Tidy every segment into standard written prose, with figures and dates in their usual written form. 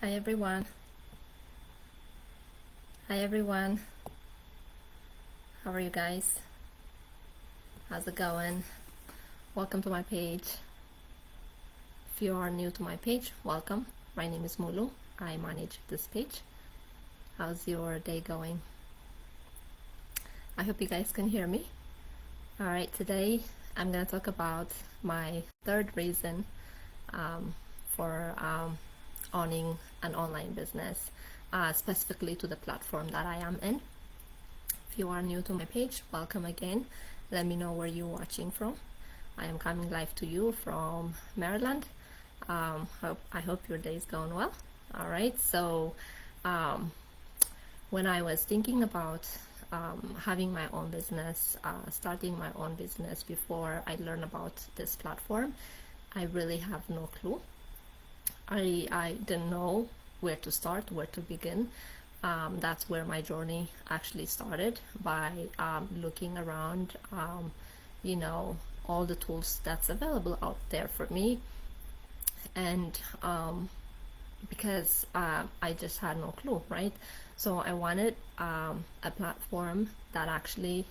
Hi everyone. Hi everyone. How are you guys? How's it going? Welcome to my page. If you are new to my page, welcome. My name is Mulu. I manage this page. How's your day going? I hope you guys can hear me. Alright, today I'm going to talk about my third reason for owning an online business, specifically to the platform that I am in. If you are new to my page, welcome again. Let me know where you're watching from. I am coming live to you from Maryland. I hope your day is going well. All right, so when I was thinking about having my own business, starting my own business before I learned about this platform, I really have no clue. I didn't know where to start, where to begin. That's where my journey actually started, by looking around, all the tools that's available out there for me. And because I just had no clue, right? So I wanted a platform that actually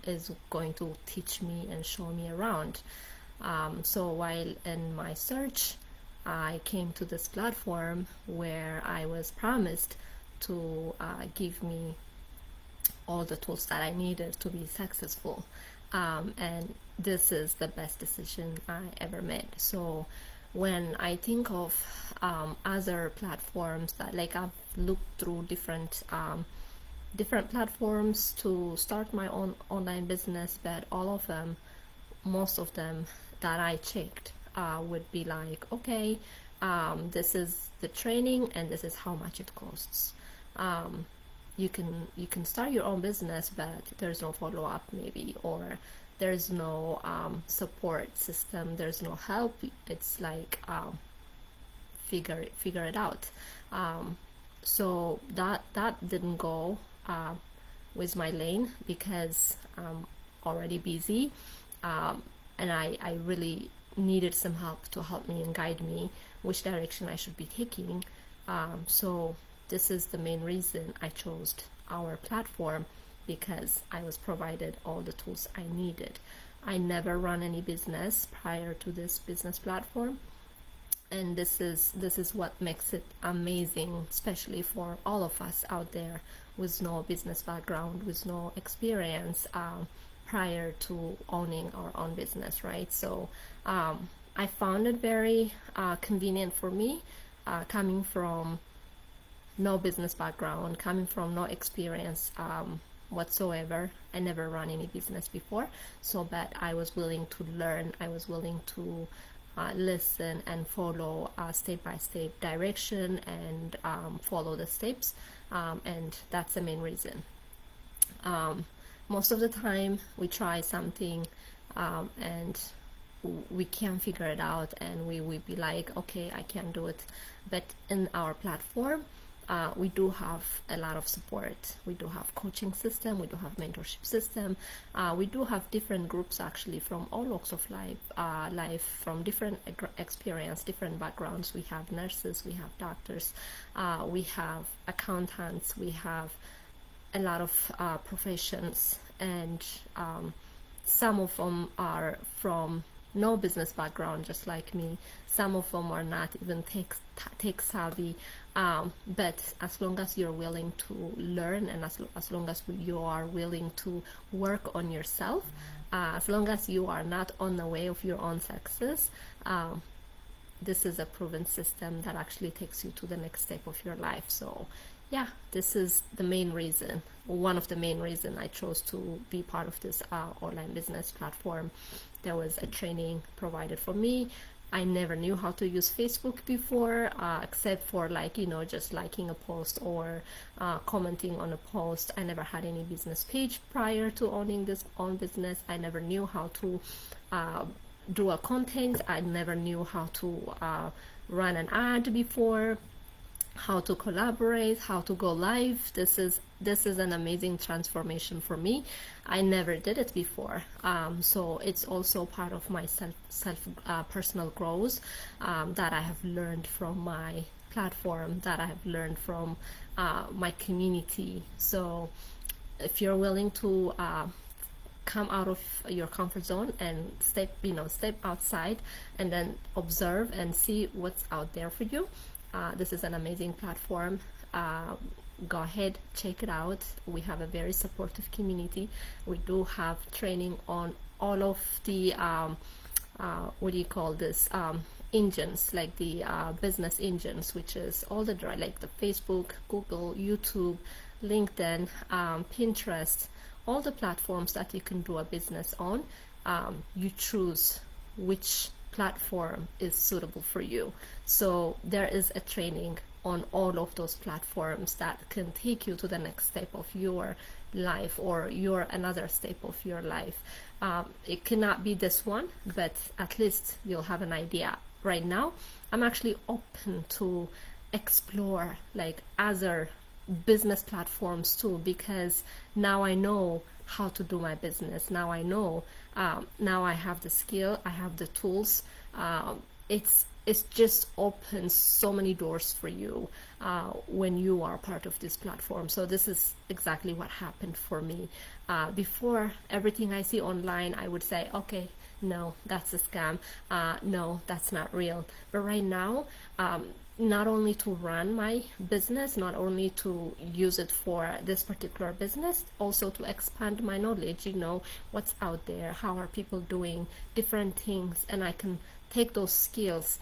is going to teach me and show me around. So while in my search, I came to this platform where I was promised to give me all the tools that I needed to be successful. And this is the best decision I ever made. So when I think of other platforms that, like, I've looked through different platforms to start my own online business, but most of them that I checked would be like, okay, this is the training and this is how much it costs. You can start your own business, but there's no follow-up maybe, or there's no support system, there's no help. It's like figure it out. So that didn't go with my lane, because I'm already busy, and I really needed some help to help me and guide me which direction I should be taking. So this is the main reason I chose our platform, because I was provided all the tools I needed. I never run any business prior to this business platform, and this is what makes it amazing, especially for all of us out there with no business background, with no experience prior to owning our own business, right? So I found it very convenient for me, coming from no business background, coming from no experience whatsoever. I never run any business before, so but I was willing to learn. I was willing to listen and follow step-by-step direction, and follow the steps, and that's the main reason. Most of the time we try something and we can't figure it out, and we be like, okay, I can't do it. But in our platform, we do have a lot of support. We do have coaching system, we do have mentorship system, we do have different groups actually from all walks of life, from different experience, different backgrounds. We have nurses, we have doctors, we have accountants, we have a lot of professions, and some of them are from no business background, just like me. Some of them are not even tech savvy, but as long as you're willing to learn, and as long as you are willing to work on yourself, as long as you are not on the way of your own success, this is a proven system that actually takes you to the next step of your life. So yeah, this is the main reason, one of the main reasons I chose to be part of this online business platform. There was a training provided for me. I never knew how to use Facebook before, except for just liking a post or commenting on a post. I never had any business page prior to owning this own business. I never knew how to do a content. I never knew how to run an ad before, how to collaborate, how to go live. This is an amazing transformation for me. I never did it before, so it's also part of my self personal growth that I have learned from my platform that I have learned from my community. So if you're willing to come out of your comfort zone and step outside and then observe and see what's out there for you, this is an amazing platform. Go ahead, check it out. We have a very supportive community. We do have training on all of the what do you call this, engines, like the business engines, which is all the like the Facebook, Google, YouTube, LinkedIn, Pinterest, all the platforms that you can do a business on. You choose which platform is suitable for you. So there is a training on all of those platforms that can take you to the next step of your life, or another step of your life. It cannot be this one, but at least you'll have an idea. Right now I'm actually open to explore like other business platforms too, because now I know how to do my business. Now I know, now I have the skill, I have the tools. It's just opens so many doors for you when you are part of this platform. So this is exactly what happened for me. Before, everything I see online, I would say, okay, no, that's a scam. No, that's not real. But right now, not only to run my business, not only to use it for this particular business, also to expand my knowledge, what's out there, how are people doing different things, and I can take those skills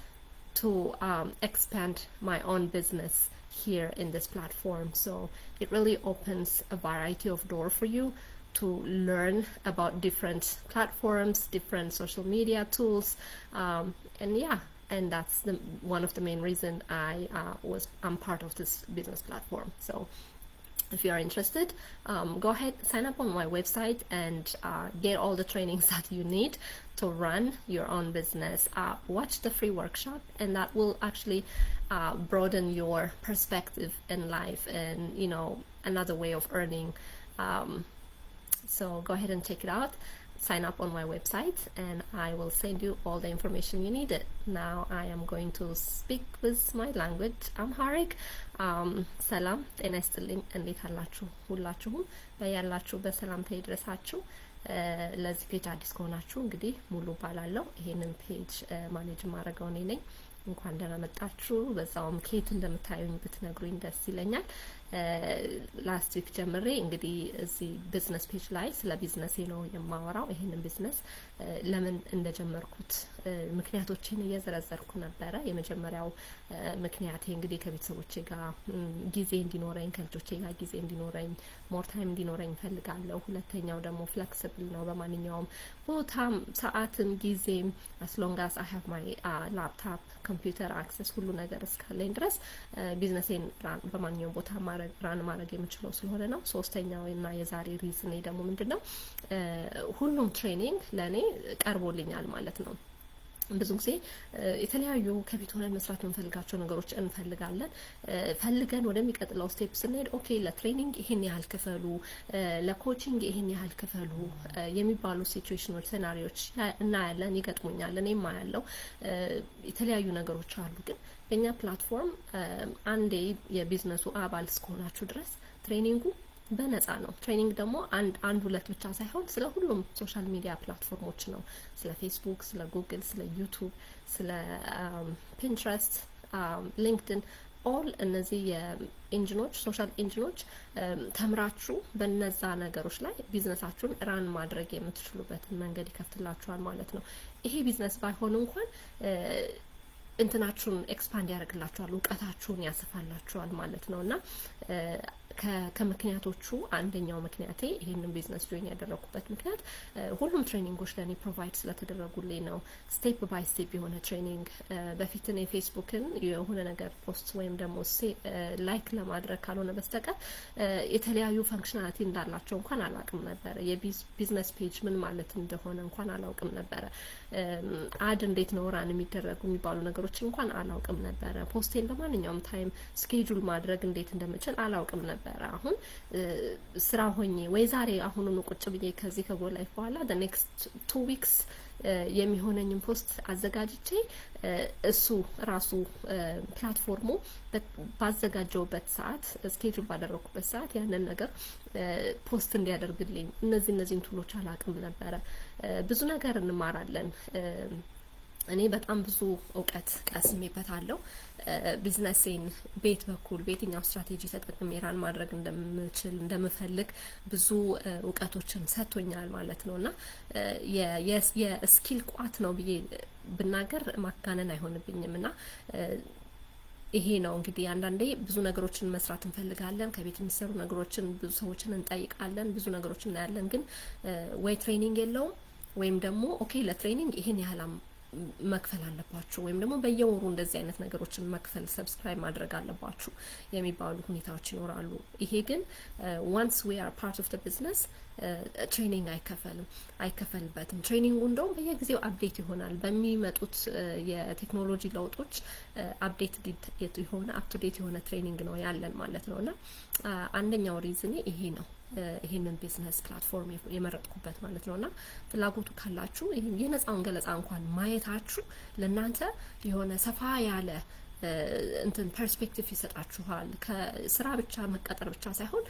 to expand my own business here in this platform. So it really opens a variety of doors for you to learn about different platforms, different social media tools, and that's one of the main reason I'm part of this business platform. So if you are interested, go ahead, sign up on my website and get all the trainings that you need to run your own business. Watch the free workshop, and that will actually broaden your perspective in life and another way of earning. So go ahead and check it out. Sign up on my website and I will send you all the information you needed. Now I am going to speak with my language, Amharic. ሰላም ጤና ይስጥልኝ። እንዴት አላችሁ? ሁላችሁም በያላችሁበት ሰላምታ ይድረሳችሁ። ለዚህ ፔጅ አዲስ ከሆናችሁ እንግዲህ ሙሉ ባላለው ይሄንን ፔጅ ማኔጅ ማድረገው እኔ ነኝ። እንኳን ደህና መጣችሁ። በዛውም ከየት እንደምታዩኝ ብትነግሩኝ ደስ ይለኛል። ላስት ዊክ ጀምሬ እንግዲህ እዚህ ቢዝነስ ፔጅ ላይ ስለ ቢዝነሴ ነው የማወራው። ይሄንን ቢዝነስ ለምን እንደጀመርኩት ምክንያቶችን እየዘረዘርኩ ነበረ። የመጀመሪያው ምክንያቴ እንግዲህ ከቤተሰቦቼ ጋር ጊዜ እንዲኖረኝ፣ ከልጆቼ ጋር ጊዜ እንዲኖረኝ፣ ሞር ታይም እንዲኖረኝ ፈልጋለሁ። ሁለተኛው ደግሞ ፍሌክሲብል ነው፣ በማንኛውም ቦታም ሰዓትም ጊዜም as long as I have my laptop computer access ሁሉ ነገር እስካለኝ ድረስ ቢዝነሴን በማንኛውም ቦታ ራን ማድረግ የምችለው ስለሆነ ነው። ሶስተኛው እና የዛሬ ሪዝን ደግሞ ምንድነው? ሁሉም ትሬኒንግ ለኔ ቀርቦልኛል ማለት ነው። ብዙ ጊዜ የተለያዩ ከቤት ሆነን መስራት የምንፈልጋቸው ነገሮች እንፈልጋለን። ፈልገን ወደሚቀጥለው ስቴፕ ስንሄድ ኦኬ ለትሬኒንግ ይሄን ያህል ክፈሉ፣ ለኮቺንግ ይሄን ያህል ክፈሉ የሚባሉ ሲቹዌሽኖች፣ ሴናሪዎች እናያለን፣ ይገጥሙኛል። እኔም አያለው የተለያዩ ነገሮች አሉ። ግን በእኛ ፕላትፎርም አንዴ የቢዝነሱ አባል እስከሆናችሁ ድረስ ትሬኒንጉ በነፃ ነው። ትሬኒንግ ደግሞ አንድ ሁለት ብቻ ሳይሆን ስለ ሁሉም ሶሻል ሚዲያ ፕላትፎርሞች ነው። ስለ ፌስቡክ፣ ስለ ጉግል፣ ስለ ዩቱብ፣ ስለ ፒንትረስት፣ ሊንክድን ኦል እነዚህ የኢንጂኖች ሶሻል ኢንጂኖች ተምራችሁ በነዛ ነገሮች ላይ ቢዝነሳችሁን ራን ማድረግ የምትችሉበትን መንገድ ይከፍትላችኋል ማለት ነው። ይሄ ቢዝነስ ባይሆን እንኳን እንትናችሁን ኤክስፓንድ ያደርግላችኋል፣ እውቀታችሁን ያሰፋላችኋል ማለት ነው። እና ከምክንያቶቹ አንደኛው ምክንያቴ ይሄንን ቢዝነስ ጆይን ያደረኩበት ምክንያት ሁሉም ትሬኒንጎች ለኔ ፕሮቫይድ ስለተደረጉልኝ ነው። ስቴፕ ባይ ስቴፕ የሆነ ትሬኒንግ። በፊት እኔ ፌስቡክን የሆነ ነገር ፖስት ወይም ደግሞ ላይክ ለማድረግ ካልሆነ በስተቀር የተለያዩ ፈንክሽናሊቲ እንዳላቸው እንኳን አላውቅም ነበረ። የቢዝነስ ፔጅ ምን ማለት እንደሆነ እንኳን አላውቅም ነበረ። አድ እንዴት ነው ራን የሚደረጉ የሚባሉ ነገሮች እንኳን አላውቅም ነበረ። ፖስቴን በማንኛውም ታይም ስኬጁል ማድረግ እንዴት እንደምችል አላውቅም ነበረ። አሁን ስራ ሆኜ ወይ ዛሬ አሁኑኑ ቁጭ ብዬ ከዚህ ከጎ ላይፍ በኋላ the next 2 weeks የሚሆነኝን ፖስት አዘጋጅቼ እሱ ራሱ ፕላትፎርሙ ባዘጋጀውበት ሰዓት ስኬጁል ባደረኩበት ሰዓት ያንን ነገር ፖስት እንዲያደርግልኝ እነዚህን ቱሎች አላቅም ነበረ። ብዙ ነገር እንማራለን። እኔ በጣም ብዙ እውቀት ቀስሜበታለሁ። ቢዝነሴን ቤት በኩል በየትኛው ስትራቴጂ ተጠቅሜ ራን ማድረግ እንደምችል እንደምፈልግ ብዙ እውቀቶችን ሰጥቶኛል ማለት ነውና የስኪል ቋት ነው ብዬ ብናገር ማጋነን አይሆንብኝም። እና ይሄ ነው እንግዲህ አንዳንዴ ብዙ ነገሮችን መስራት እንፈልጋለን፣ ከቤት የሚሰሩ ነገሮችን ብዙ ሰዎችን እንጠይቃለን፣ ብዙ ነገሮችን እናያለን። ግን ወይ ትሬኒንግ የለውም ወይም ደግሞ ኦኬ ለትሬኒንግ ይሄን ያህል መክፈል አለባችሁ ወይም ደግሞ በየወሩ እንደዚህ አይነት ነገሮችን መክፈል ሰብስክራይብ ማድረግ አለባችሁ የሚባሉ ሁኔታዎች ይኖራሉ። ይሄ ግን once we are part of the business ትሬኒንግ አይከፈልበትም። ትሬኒንጉ እንደውም በየጊዜው አፕዴት ይሆናል። በሚመጡት የቴክኖሎጂ ለውጦች አፕዴት የሆነ አፕ ቱ ዴት የሆነ ትሬኒንግ ነው ያለን ማለት ነውና አንደኛው ሪዝኔ ይሄ ነው። ይሄንን ቢዝነስ ፕላትፎርም የመረጥኩበት ማለት ነውና ፍላጎቱ ካላችሁ የነፃውን ገለጻ እንኳን ማየታችሁ ለናንተ የሆነ ሰፋ ያለ እንትን ፐርስፔክቲቭ ይሰጣችኋል። ከስራ ብቻ መቀጠር ብቻ ሳይሆን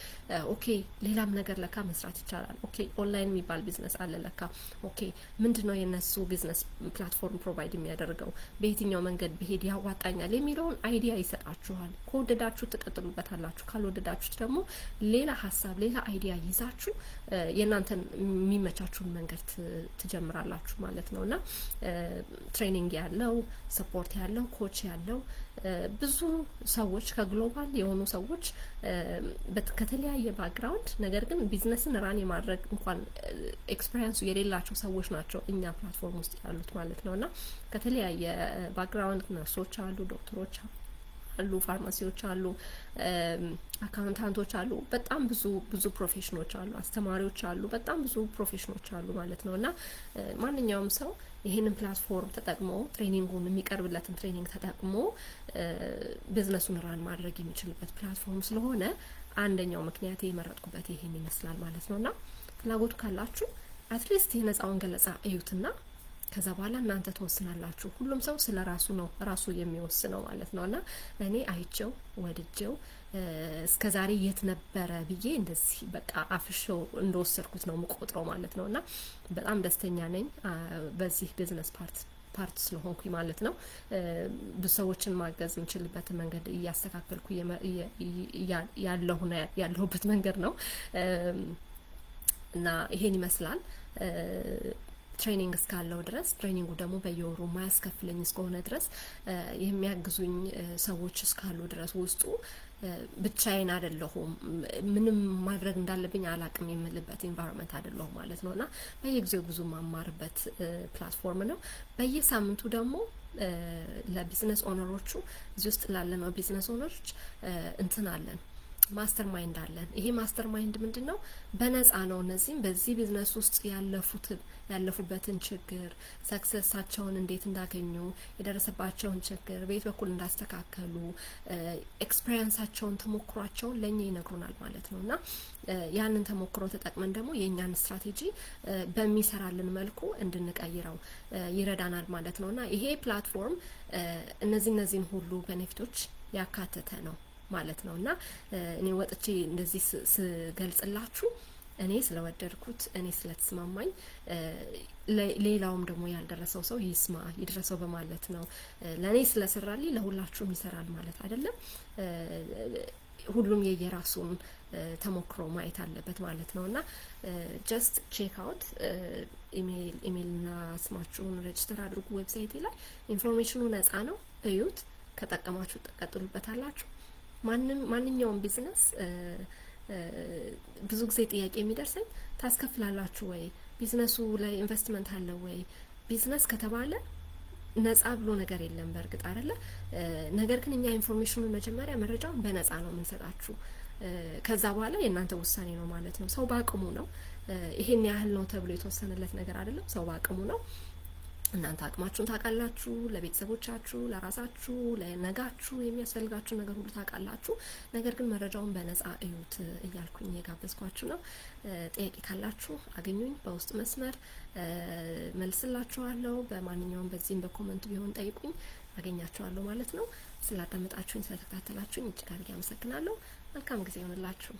ኦኬ ሌላም ነገር ለካ መስራት ይቻላል። ኦኬ ኦንላይን የሚባል ቢዝነስ አለ ለካ። ኦኬ ምንድነው የነሱ ቢዝነስ ፕላትፎርም ፕሮቫይድ የሚያደርገው፣ በየትኛው መንገድ ብሄድ ያዋጣኛል የሚለውን አይዲያ ይሰጣችኋል። ከወደዳችሁ ትቀጥሉበታላችሁ፣ ካልወደዳችሁት ደግሞ ሌላ ሀሳብ ሌላ አይዲያ ይዛችሁ የእናንተን የሚመቻችሁን መንገድ ትጀምራላችሁ ማለት ነውና ትሬኒንግ ያለው ሰፖርት ያለው ኮች ያለው ብዙ ሰዎች ከግሎባል የሆኑ ሰዎች ከተለያየ ባክግራውንድ ነገር ግን ቢዝነስን ራን የማድረግ እንኳን ኤክስፒሪየንሱ የሌላቸው ሰዎች ናቸው እኛ ፕላትፎርም ውስጥ ያሉት ማለት ነውና ከተለያየ ባክግራውንድ ነርሶች አሉ፣ ዶክተሮች አሉ፣ ፋርማሲዎች አሉ፣ አካውንታንቶች አሉ፣ በጣም ብዙ ፕሮፌሽኖች አሉ፣ አስተማሪዎች አሉ፣ በጣም ብዙ ፕሮፌሽኖች አሉ ማለት ነውና ማንኛውም ሰው ይሄንን ፕላትፎርም ተጠቅሞ ትሬኒንጉን የሚቀርብለትን ትሬኒንግ ተጠቅሞ ቢዝነሱን ራን ማድረግ የሚችልበት ፕላትፎርም ስለሆነ አንደኛው ምክንያት የመረጥኩበት ይሄን ይመስላል ማለት ነውና ፍላጎቱ ካላችሁ አትሊስት የነፃውን ገለጻ እዩትና ከዛ በኋላ እናንተ ተወስናላችሁ። ሁሉም ሰው ስለ ራሱ ነው ራሱ የሚወስነው ማለት ነውና እኔ አይቼው ወድጄው እስከዛሬ የት ነበረ ብዬ እንደዚህ በቃ አፍሾው እንደወሰድኩት ነው የምቆጥረው ማለት ነውና በጣም ደስተኛ ነኝ በዚህ ቢዝነስ ፓርት ስለሆንኩኝ ማለት ነው። ብዙ ሰዎችን ማገዝ የምችልበትን መንገድ እያስተካከልኩ ያለሁበት መንገድ ነው እና ይሄን ይመስላል። ትሬኒንግ እስካለው ድረስ ትሬኒንጉ ደግሞ በየወሩ ማያስከፍለኝ እስከሆነ ድረስ የሚያግዙኝ ሰዎች እስካሉ ድረስ ውስጡ ብቻዬን አይደለሁም፣ ምንም ማድረግ እንዳለብኝ አላቅም የምልበት ኢንቫይሮንመንት አይደለሁም ማለት ነውና በየጊዜው ብዙ ማማርበት ፕላትፎርም ነው። በየሳምንቱ ደግሞ ለቢዝነስ ኦነሮቹ እዚህ ውስጥ ላለነው ቢዝነስ ኦነሮች እንትን አለን ማስተር ማይንድ አለን። ይሄ ማስተር ማይንድ ምንድነው? በነፃ ነው። እነዚህም በዚህ ቢዝነስ ውስጥ ያለፉበትን ችግር ሰክሰሳቸውን እንዴት እንዳገኙ፣ የደረሰባቸውን ችግር በየት በኩል እንዳስተካከሉ ኤክስፒሪየንሳቸውን ተሞክሯቸውን ለኛ ይነግሩናል ማለት ነውና ያንን ተሞክሮ ተጠቅመን ደግሞ የኛን ስትራቴጂ በሚሰራልን መልኩ እንድንቀይረው ይረዳናል ማለት ነውና ይሄ ፕላትፎርም እነዚህን ሁሉ ቤኔፊቶች ያካተተ ነው ማለት ነውና እኔ ወጥቼ እንደዚህ ስገልጽላችሁ እኔ ስለወደድኩት እኔ ስለተስማማኝ ሌላውም ደግሞ ያልደረሰው ሰው ይድረሰው በማለት ነው። ለኔ ስለሰራልኝ ለሁላችሁም ይሰራል ማለት አይደለም። ሁሉም የየራሱን ተሞክሮ ማየት አለበት ማለት ነውና ጀስት ቼክ አውት ኢሜይልና ስማችሁን ሬጅስተር አድርጉ ዌብሳይት ላይ። ኢንፎርሜሽኑ ነፃ ነው፣ እዩት። ከጠቀማችሁ ተቀጥሉበታላችሁ። ማንኛውም ቢዝነስ ብዙ ጊዜ ጥያቄ የሚደርሰኝ ታስከፍላላችሁ ወይ? ቢዝነሱ ላይ ኢንቨስትመንት አለ ወይ? ቢዝነስ ከተባለ ነፃ ብሎ ነገር የለም በእርግጥ አይደለ። ነገር ግን እኛ ኢንፎርሜሽኑን መጀመሪያ መረጃውን በነፃ ነው የምንሰጣችሁ። ከዛ በኋላ የእናንተ ውሳኔ ነው ማለት ነው። ሰው በአቅሙ ነው። ይሄን ያህል ነው ተብሎ የተወሰነለት ነገር አይደለም። ሰው በአቅሙ ነው። እናንተ አቅማችሁን ታውቃላችሁ። ለቤተሰቦቻችሁ፣ ለራሳችሁ፣ ለነጋችሁ የሚያስፈልጋችሁ ነገር ሁሉ ታውቃላችሁ። ነገር ግን መረጃውን በነፃ እዩት እያልኩኝ የጋበዝኳችሁ ነው። ጥያቄ ካላችሁ አገኙኝ በውስጥ መስመር መልስላችኋለሁ። በማንኛውም በዚህም በኮመንት ቢሆን ጠይቁኝ፣ አገኛችኋለሁ ማለት ነው። ስላዳመጣችሁኝ፣ ስለተከታተላችሁኝ እጅግ አድርጌ አመሰግናለሁ። መልካም ጊዜ ይሆንላችሁ።